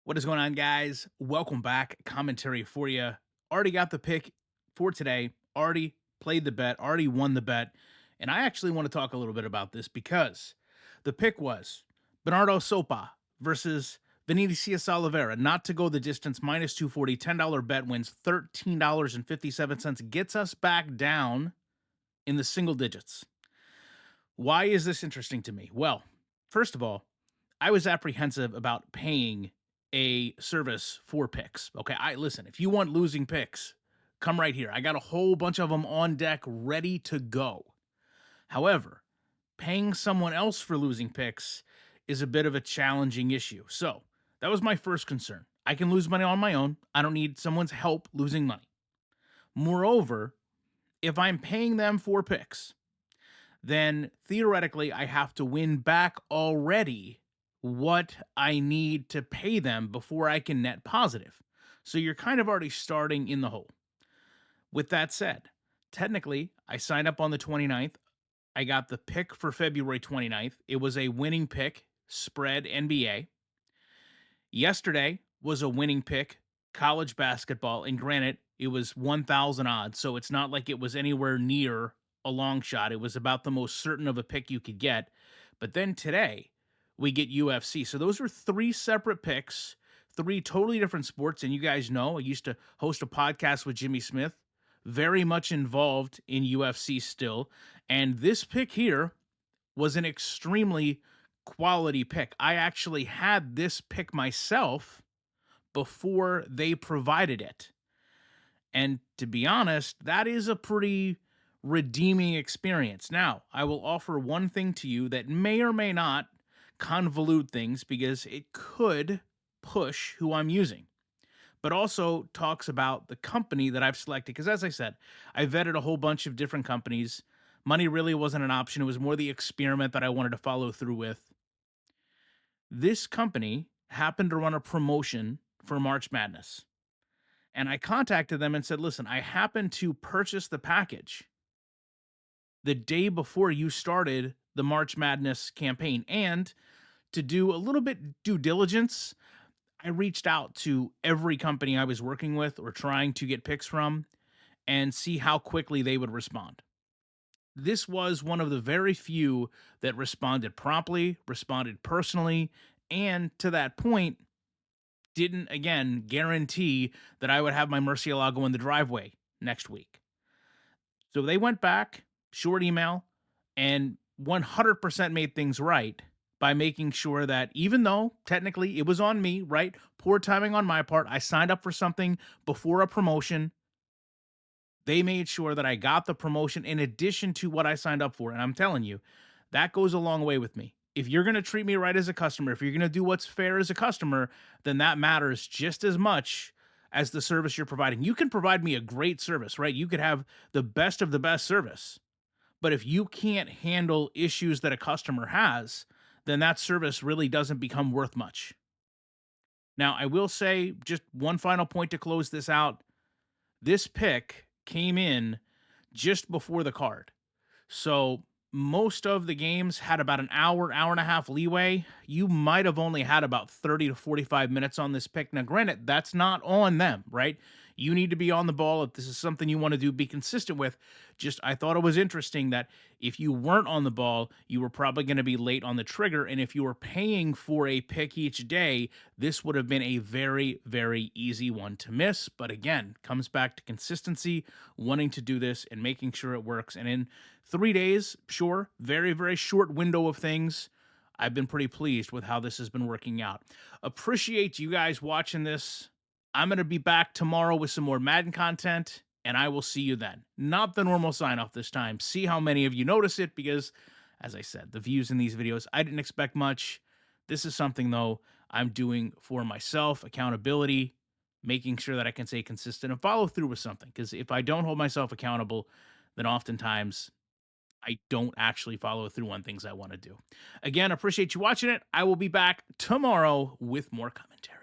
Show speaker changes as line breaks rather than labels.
What is going on, guys? Welcome back. Commentary for you. Already got the pick for today. Already played the bet. Already won the bet. And I actually want to talk a little bit about this because the pick was Bernardo Sopa versus Vinicius Oliveira, not to go the distance, minus 240, $10 bet wins $13.57, gets us back down in the single digits. Why is this interesting to me? Well, first of all, I was apprehensive about paying a service for picks. Okay, I listen, if you want losing picks, come right here. I got a whole bunch of them on deck ready to go. However, paying someone else for losing picks is a bit of a challenging issue. So, that was my first concern. I can lose money on my own. I don't need someone's help losing money. Moreover, if I'm paying them for picks, then theoretically I have to win back already what I need to pay them before I can net positive. So you're kind of already starting in the hole. With that said, technically, I signed up on the 29th. I got the pick for February 29th. It was a winning pick, spread NBA. Yesterday was a winning pick, college basketball. And granted, it was 1,000 odds. So it's not like it was anywhere near a long shot. It was about the most certain of a pick you could get. But then today, we get UFC. So those are three separate picks, three totally different sports. And you guys know I used to host a podcast with Jimmy Smith, very much involved in UFC still. And this pick here was an extremely quality pick. I actually had this pick myself before they provided it. And to be honest, that is a pretty redeeming experience. Now, I will offer one thing to you that may or may not convolute things because it could push who I'm using, but also talks about the company that I've selected. Because as I said, I vetted a whole bunch of different companies. Money really wasn't an option. It was more the experiment that I wanted to follow through with. This company happened to run a promotion for March Madness. And I contacted them and said, listen, I happened to purchase the package the day before you started the March Madness campaign. And to do a little bit due diligence, I reached out to every company I was working with or trying to get picks from and see how quickly they would respond. This was one of the very few that responded promptly, responded personally, and to that point, didn't again guarantee that I would have my Murcielago in the driveway next week. So they went back, short email, and 100% made things right by making sure that even though technically it was on me, right? Poor timing on my part. I signed up for something before a promotion. They made sure that I got the promotion in addition to what I signed up for. And I'm telling you, that goes a long way with me. If you're going to treat me right as a customer, if you're going to do what's fair as a customer, then that matters just as much as the service you're providing. You can provide me a great service, right? You could have the best of the best service. But if you can't handle issues that a customer has, then that service really doesn't become worth much. Now, I will say just one final point to close this out. This pick came in just before the card. So most of the games had about an hour, hour and a half leeway. You might have only had about 30 to 45 minutes on this pick. Now, granted, that's not on them, right? You need to be on the ball. If this is something you want to do, be consistent with. Just, I thought it was interesting that if you weren't on the ball, you were probably going to be late on the trigger. And if you were paying for a pick each day, this would have been a very, very easy one to miss. But again, comes back to consistency, wanting to do this and making sure it works. And in 3 days, sure, very, very short window of things, I've been pretty pleased with how this has been working out. Appreciate you guys watching this. I'm going to be back tomorrow with some more Madden content, and I will see you then. Not the normal sign off this time. See how many of you notice it because, as I said, the views in these videos, I didn't expect much. This is something, though, I'm doing for myself, accountability, making sure that I can stay consistent and follow through with something. Because if I don't hold myself accountable, then oftentimes I don't actually follow through on things I want to do. Again, appreciate you watching it. I will be back tomorrow with more commentary.